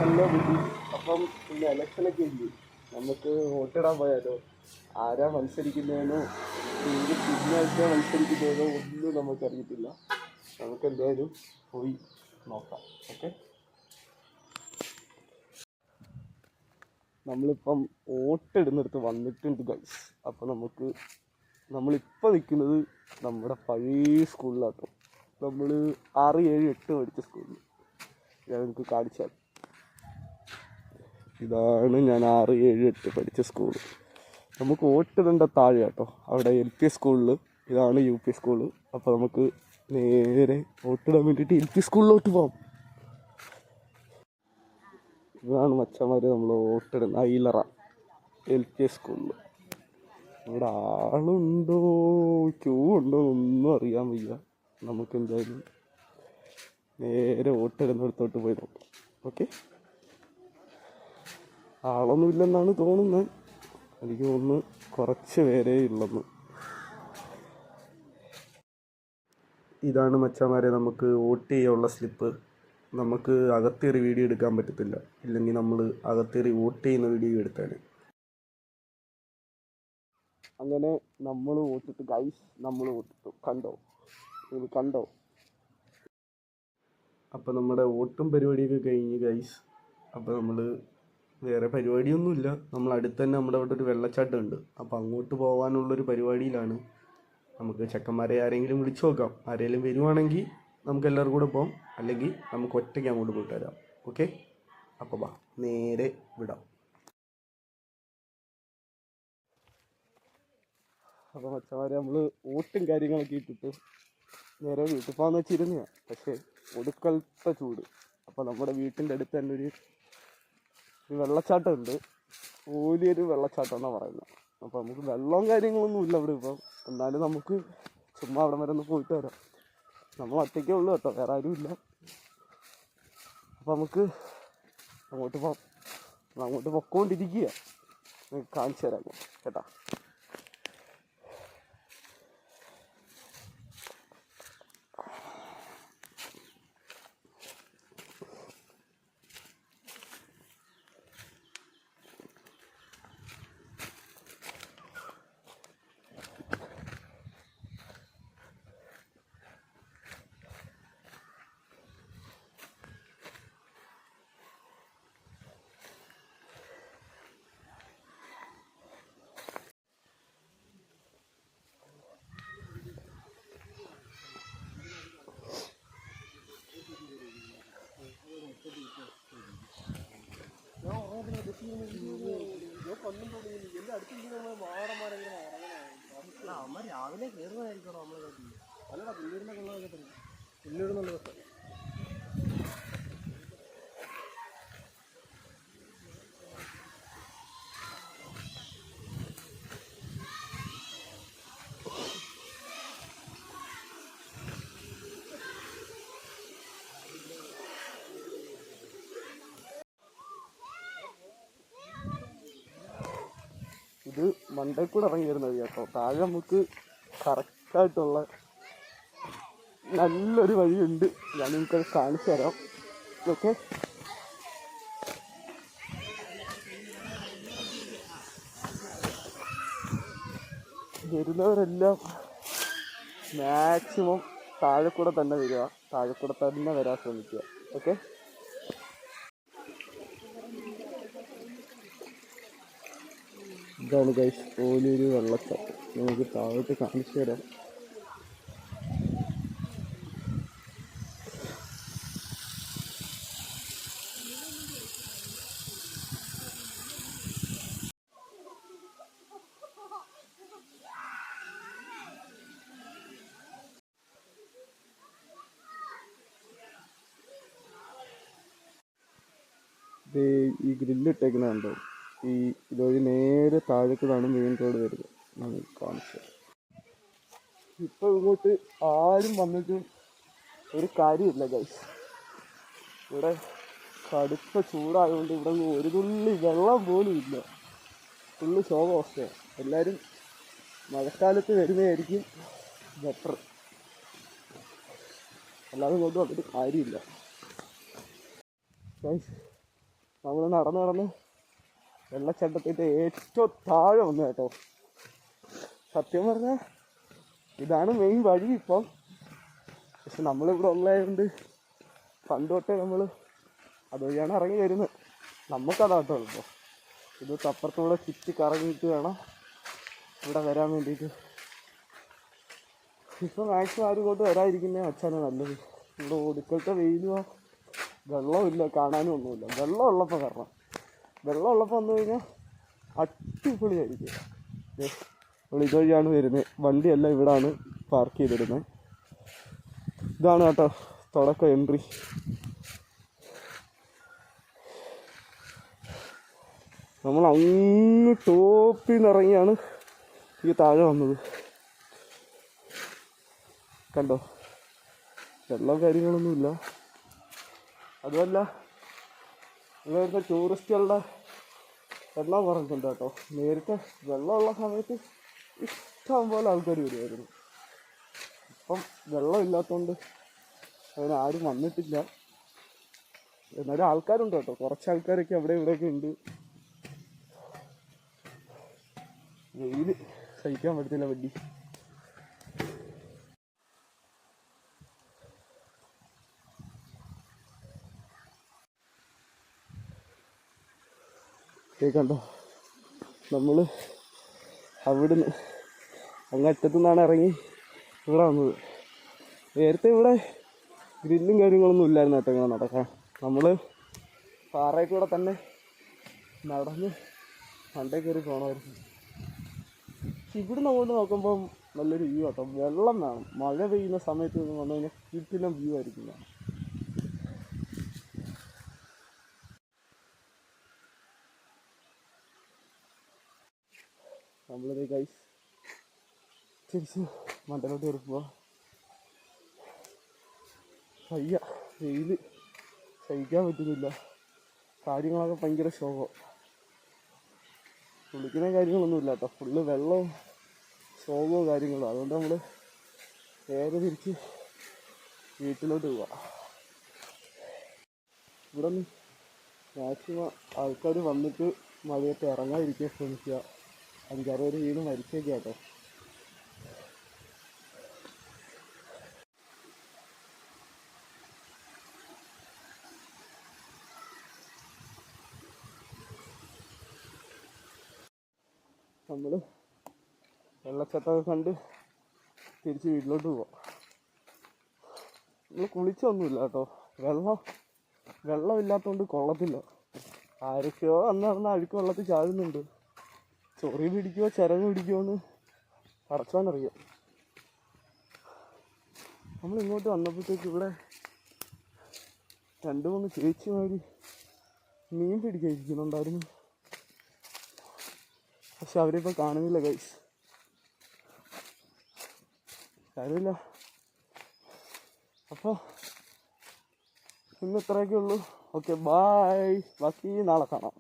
നല്ല ബുദ്ധി. അപ്പം പിന്നെ ഇലക്ഷനൊക്കെ ഇല്ലേ, നമുക്ക് വോട്ടിടാൻ പോയാലോ? ആരാ മത്സരിക്കുന്നതെന്നോ ഏത് ടീമായിട്ടാ മത്സരിക്കുന്നതെന്നോ ഒന്നും നമുക്കറിയത്തില്ല. നമുക്ക് എന്തായാലും പോയി നോക്കാം. ഓക്കെ, നമ്മളിപ്പം വോട്ടിടുന്നിടത്ത് വന്നിട്ടുണ്ട് ഗൈസ്. അപ്പോൾ നമ്മളിപ്പോൾ നിൽക്കുന്നത് നമ്മുടെ പഴയ സ്കൂളിലാട്ടോ. നമ്മൾ 6, 7, 8 പഠിച്ച സ്കൂളിൽ ഞാൻ നിങ്ങൾക്ക് കാണിച്ചാൽ. ഇതാണ് ഞാൻ 6, 7, 8 പഠിച്ച സ്കൂൾ. നമുക്ക് വോട്ടിടേണ്ട താഴെ കേട്ടോ, അവിടെ LP സ്കൂളിൽ. ഇതാണ് UP സ്കൂള്. അപ്പോൾ നമുക്ക് നേരെ വോട്ടിടാൻ വേണ്ടിയിട്ട് LP സ്കൂളിലോട്ട് പോകാം. ഇതാണ് മച്ചന്മാർ നമ്മൾ വോട്ടിടുന്ന ഐലറ LP സ്കൂളിൽ. ഇവിടെ ആളുണ്ടോ ക്യൂ ഉണ്ടോ ഒന്നും അറിയാൻ വയ്യ. നമുക്ക് എന്തായാലും നേരെ വോട്ടിടുന്നിടത്തോട്ട് പോയി നോക്കാം. ഓക്കെ, ആളൊന്നുമില്ലെന്നാണ് തോന്നുന്നത്. എനിക്ക് തോന്നുന്നു കുറച്ച് പേരേ ഉള്ളെന്ന്. ഇതാണ് മച്ചന്മാരെ നമുക്ക് വോട്ട് ചെയ്യാനുള്ള സ്ലിപ്പ്. നമുക്ക് അകത്തേറി വീഡിയോ എടുക്കാൻ പറ്റത്തില്ല, ഇല്ലെങ്കിൽ നമ്മൾ അകത്തേറി വോട്ട് ചെയ്യുന്ന വീഡിയോ എടുത്തേനെ. അങ്ങനെ നമ്മൾ വോട്ടിട്ട് ഗൈസ്, നമ്മൾ വോട്ടിട്ടു. കണ്ടോ? അപ്പോൾ നമ്മുടെ വോട്ടും പരിപാടിയൊക്കെ കഴിഞ്ഞ് ഗൈസ്. അപ്പോൾ നമ്മൾ വേറെ പരിപാടിയൊന്നുമില്ല. നമ്മൾ അടുത്ത് തന്നെ നമ്മുടെ അവിടെ ഒരു വെള്ളച്ചാട്ടം ഉണ്ട്. അപ്പോൾ അങ്ങോട്ട് പോകാനുള്ളൊരു പരിപാടിയിലാണ്. നമുക്ക് ചെക്കന്മാരെ ആരെങ്കിലും വിളിച്ചു നോക്കാം. ആരെങ്കിലും വരുവാണെങ്കിൽ നമുക്ക് എല്ലാവർക്കും കൂടെ പോകാം, അല്ലെങ്കിൽ നമുക്ക് ഒറ്റയ്ക്ക് അങ്ങോട്ട് പോയിട്ട് വരാം. ഓക്കെ, അപ്പോൾ വാ നേരെ വിടാം. അപ്പോൾ മച്ചന്മാരെ നമ്മൾ വോട്ടും കാര്യങ്ങളൊക്കെ ഇട്ടിട്ട് നേരെ വീട്ടിൽ പോകാമെന്ന് വെച്ചിരുന്നതാണ്. പക്ഷേ ഒടുക്കലത്തെ ചൂട്. അപ്പോൾ നമ്മുടെ വീട്ടിൻ്റെ അടുത്ത് തന്നെ ഒരു വെള്ളച്ചാട്ടം ഉണ്ട്. വലിയൊരു വെള്ളച്ചാട്ടം എന്നാണ് പറയുന്നത്. അപ്പോൾ നമുക്ക് വെള്ളവും കാര്യങ്ങളൊന്നും ഇല്ല ഇവിടെ ഇപ്പം. എന്നാലും നമുക്ക് ചുമ്മാ അവിടെ വരെ ഒന്ന് പോയിട്ട് വരാം. നമ്മൾ ഒറ്റയ്ക്കേ ഉള്ളൂ കേട്ടോ, വേറെ ആരും ഇല്ല. അപ്പോൾ നമുക്ക് അങ്ങോട്ട് പോകാം. അങ്ങോട്ട് പൊക്കോണ്ടിരിക്കുക. കാണിച്ചു തരാം കേട്ടാ. അമ്മ രാവിലെ കയറുന്നതായിരിക്കണോ നമ്മളെ കാട്ടി? അല്ലടാ, പുള്ളിടുന്ന കൊള്ളതൊക്കെ തന്നെ. പുള്ളിടുന്നുള്ള ദിവസം ഇത് മണ്ടയിൽ കൂടെ ഇറങ്ങി വരുന്നത് കേട്ടോ. താഴെ നമുക്ക് കറക്റ്റായിട്ടുള്ള നല്ലൊരു വഴിയുണ്ട്. ഞാൻ നിങ്ങൾക്കത് കാണിച്ചു തരാം. ഓക്കെ, വരുന്നവരെല്ലാം മാക്സിമം താഴെ കൂടെ തന്നെ വരിക, താഴെ കൂടെ തന്നെ വരാൻ ശ്രമിക്കുക. ഓക്കെ, ഇതാണ് ഗൈസ് വലിയൊരു വെള്ളച്ചാട്ടം. നമുക്ക് താഴോട്ട് കാണിച്ചു തരാം. ഇത് ഈ ഗ്രില്ലിട്ടേക്കുന്നുണ്ടോ? ഇതുവഴി നേരെ താഴേക്കാണ് മെയിൻ റോഡ് വരുന്നത്. ഞാൻ കാണിച്ചത്. ഇപ്പം ഇങ്ങോട്ട് ആരും വന്നിട്ട് ഒരു കാര്യമില്ല ഗൈസ്. ഇവിടെ കടുത്ത ചൂടായതുകൊണ്ട് ഇവിടെ ഒരു തുള്ളി വെള്ളം പോലും ഇല്ല. ഫുള്ള് ശോകാവസ്ഥയാണ്. എല്ലാവരും മഴക്കാലത്ത് വരുന്നതായിരിക്കും ബെറ്റർ. അല്ലാതെ കൊണ്ട് വന്നിട്ട് കാര്യമില്ല ഗൈസ്. നമ്മൾ നടന്ന് വെള്ളച്ചാട്ടത്തിൻ്റെ ഏറ്റവും താഴെ വന്നു കേട്ടോ. സത്യം പറഞ്ഞാൽ ഇതാണ് മെയിൻ വഴി ഇപ്പം. പക്ഷെ നമ്മളിവിടെ ഉള്ളതുകൊണ്ട് പണ്ട് തൊട്ടേ നമ്മൾ അതുവഴിയാണ് ഇറങ്ങി വരുന്നത്. നമുക്കതാട്ടോ ഇപ്പോൾ ഇത് അപ്പുറത്തൂടെ ചുറ്റി കറങ്ങിയിട്ട് വേണം ഇവിടെ വരാൻ വേണ്ടിയിട്ട്. ഇപ്പം മാക്സിമം ആരും ഇങ്ങോട്ട് വരാതിരിക്കുന്നത് അച്ഛനാണ് നല്ലത്. ഇവിടെ ഒടുക്കലത്തെ വെയിലുവാ, വെള്ളമില്ല, കാണാനും ഒന്നുമില്ല. വെള്ളം ഉള്ളപ്പോൾ വരണം. വെള്ളം ഉള്ളപ്പോൾ വന്നു കഴിഞ്ഞാൽ അടിപൊളിയായിരിക്കും. നമ്മൾ ഇതുവഴിയാണ് വരുന്നത്. വണ്ടിയെല്ലാം ഇവിടാണ് പാർക്ക് ചെയ്തിടുന്നത്. ഇതാണ് കേട്ടോ തുടക്കം, എൻട്രി. നമ്മൾ അങ്ങ് ടോപ്പിൽ നിന്ന് ഇറങ്ങിയാണ് ഈ താഴെ വന്നത്. കണ്ടോ, വെള്ളം കാര്യങ്ങളൊന്നുമില്ല. അതുമല്ല ഇവിടെ വരുന്ന ടൂറിസ്റ്റുകളുടെ എണ്ണം കുറഞ്ഞിട്ടുണ്ട് കേട്ടോ. നേരത്തെ വെള്ളമുള്ള സമയത്ത് ഇഷ്ടം പോലെ ആൾക്കാർ വരുമായിരുന്നു. ഇപ്പം വെള്ളമില്ലാത്തതുകൊണ്ട് അതിന് ആരും വന്നിട്ടില്ല. എന്നാലും ആൾക്കാരുണ്ട് കേട്ടോ, കുറച്ച് ആൾക്കാരൊക്കെ അവിടെ ഇവിടെയൊക്കെ ഉണ്ട്. വെയിൽ സഹിക്കാൻ പറ്റത്തില്ല വണ്ടി. കണ്ടോ, നമ്മൾ അവിടുന്ന് അങ്ങറ്റത്തു നിന്നാണ് ഇറങ്ങി ഇവിടെ വന്നത്. നേരത്തെ ഇവിടെ ഗ്രില്ലും കാര്യങ്ങളൊന്നും ഇല്ലായിരുന്നു കേട്ടോ ഇങ്ങനെ നടക്കാൻ. നമ്മൾ പാറയിൽ കൂടെ തന്നെ നടന്ന് മണ്ടേ കയറി പോകണമായിരുന്നു. ഇവിടുന്ന് അങ്ങോട്ട് നോക്കുമ്പം നല്ലൊരു വ്യൂ കേട്ടോ. വെള്ളം വേണം. മഴ പെയ്യുന്ന സമയത്ത് വന്നു കഴിഞ്ഞാൽ കിട്ടിലും വ്യൂ ആയിരിക്കില്ല. നമ്മളിത് ഗൈസ് തിരിച്ച് മണ്ടലോട്ട് കയറി പോവാ. വെയിൽ സഹിക്കാൻ പറ്റുന്നില്ല. കാര്യങ്ങളൊക്കെ ഭയങ്കര ശോകം. കുളിക്കുന്ന കാര്യങ്ങളൊന്നുമില്ല കേട്ടോ. ഫുള്ള് വെള്ളവും ശോകവും കാര്യങ്ങളും. അതുകൊണ്ട് നമ്മൾ നേരെ തിരിച്ച് വീട്ടിലോട്ട് പോവാം. ഇവിടെ നിന്ന് മാക്സിമം ആൾക്കാർ വന്നിട്ട് മഴയത്ത് ഇറങ്ങാതിരിക്കാൻ ശ്രമിക്കുക. 5-6 പേര് വീണ് മരിച്ചേക്കാം കേട്ടോ. നമ്മൾ വെള്ളച്ചാട്ടമൊക്കെ കണ്ട് തിരിച്ച് വീട്ടിലോട്ട് പോവാം. നമ്മൾ കുളിച്ചൊന്നുമില്ല കേട്ടോ. വെള്ളമില്ലാത്തതുകൊണ്ട് കൊള്ളത്തില്ല. ആരൊക്കെയോ അന്ന് അഴുക്ക് വെള്ളത്തിൽ ചാടുന്നുണ്ട്. ചൊറി പിടിക്കുമോ ചിരങ്ങ് പിടിക്കുമോ എന്ന് പടച്ചോനറിയാം. നമ്മൾ ഇങ്ങോട്ട് വന്നപ്പോഴത്തേക്ക് ഇവിടെ 2-3 ചേച്ചിമാർ മീൻ പിടിക്കാതിരിക്കുന്നുണ്ടായിരുന്നു. പക്ഷെ അവരിപ്പോൾ കാണുന്നില്ല ഗൈസ്. കാര്യമില്ല. അപ്പോൾ ഇന്ന് ഇത്രയൊക്കെ ഉള്ളൂ. Okay, bye. ബാക്കി നാളെ കാണാം.